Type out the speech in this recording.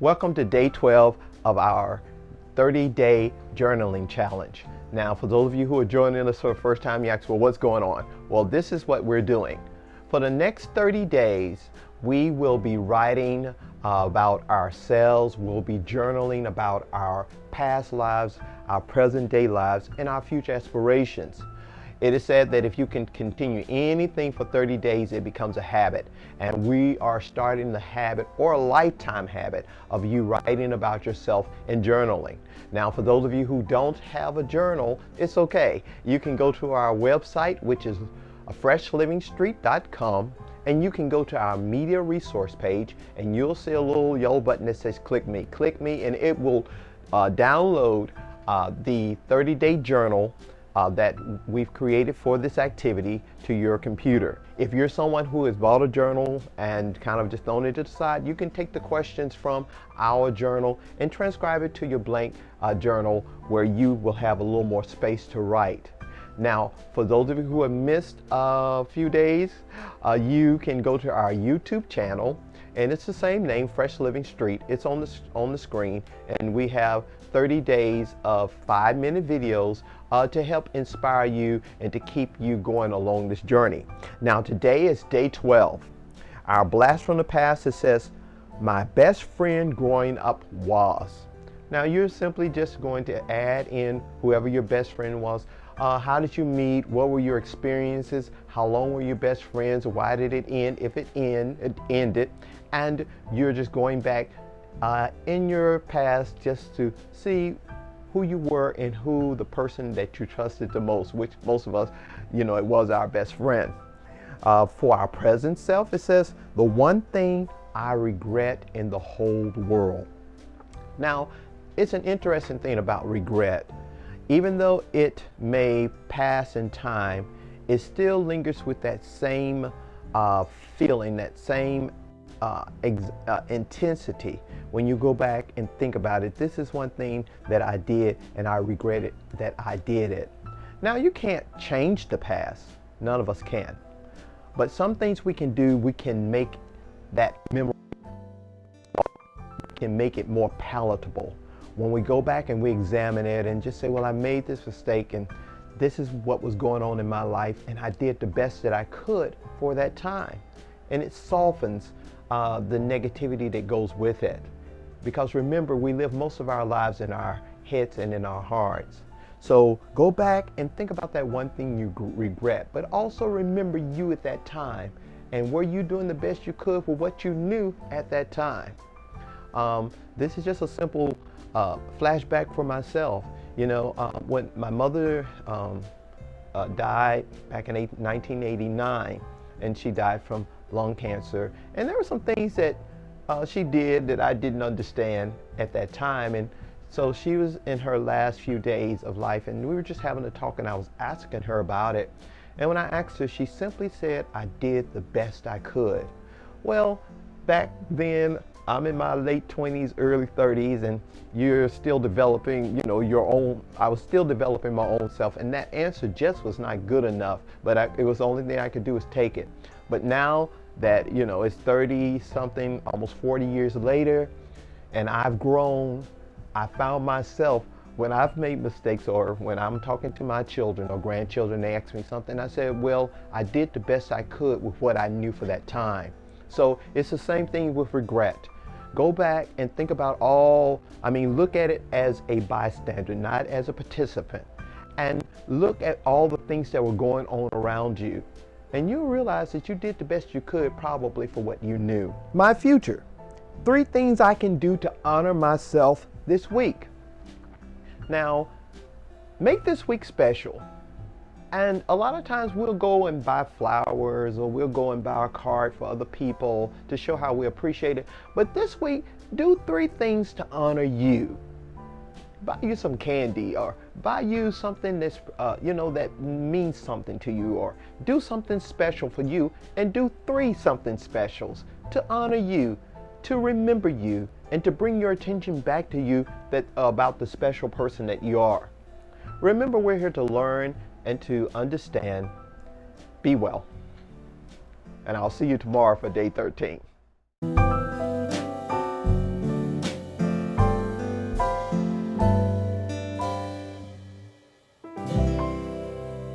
Welcome to day 12 of our 30-day journaling challenge. Now, for those of you who are joining us for the first time, you ask, well, what's going on? Well, this is what we're doing. For the next 30 days, we will be writing about ourselves. We'll be journaling about our past lives, our present day lives, and our future aspirations. It is said that if you can continue anything for 30 days, it becomes a habit. And we are starting the habit, or a lifetime habit, of you writing about yourself and journaling. Now, for those of you who don't have a journal, it's okay. You can go to our website, which is freshlivingstreet.com, and you can go to our media resource page, and you'll see a little yellow button that says click me. Click me, and it will download the 30-day journal that we've created for this activity to your computer. If you're someone who has bought a journal and kind of just thrown it to the side, you can take the questions from our journal and transcribe it to your blank journal, where you will have a little more space to write. Now, for those of you who have missed a few days, you can go to our YouTube channel, and it's the same name, Fresh Living Street. It's on the screen, and we have 30 days of 5-minute videos to help inspire you and to keep you going along this journey. Now, today is day 12. Our blast from the past, it says, my best friend growing up was. Now, you're simply just going to add in whoever your best friend was. How did you meet? What were your experiences? How long were your best friends? Why did it end? If it ended. And you're just going back in your past just to see who you were and who the person that you trusted the most, which most of us, it was our best friend. For our present self, it says, the one thing I regret in the whole world. Now, it's an interesting thing about regret. Even though it may pass in time, it still lingers with that same feeling, that same intensity. When you go back and think about it, this is one thing that I did and I regretted that I did it. Now, you can't change the past. None of us can. But some things we can do, we can make that memory, can make it more palatable. When we go back and we examine it and just say, well, I made this mistake and this is what was going on in my life and I did the best that I could for that time. And it softens the negativity that goes with it. Because remember, we live most of our lives in our heads and in our hearts. So go back and think about that one thing you regret, but also remember you at that time. And were you doing the best you could for what you knew at that time? This is just a simple flashback for myself. When my mother died back in 1989, and she died from lung cancer, and there were some things that she did that I didn't understand at that time, and so she was in her last few days of life, and we were just having a talk, and I was asking her about it, and when I asked her, she simply said, I did the best I could. Well, back then, I'm in my late 20s, early 30s, and you're still developing, your own. I was still developing my own self, and that answer just was not good enough, but it was the only thing I could do is take it. But now that, it's 30 something, almost 40 years later, and I've grown, I found myself, when I've made mistakes or when I'm talking to my children or grandchildren, they ask me something, I said, well, I did the best I could with what I knew for that time. So it's the same thing with regret. Go back and think about look at it as a bystander, not as a participant. And look at all the things that were going on around you. And you'll realize that you did the best you could probably for what you knew. My future. 3 things I can do to honor myself this week. Now, make this week special. And a lot of times we'll go and buy flowers or we'll go and buy a card for other people to show how we appreciate it. But this week, do 3 things to honor you. Buy you some candy, or buy you something that's, that means something to you, or do something special for you, and do 3 something specials to honor you, to remember you, and to bring your attention back to you about the special person that you are. Remember, we're here to learn and to understand. Be well. And I'll see you tomorrow for day 13.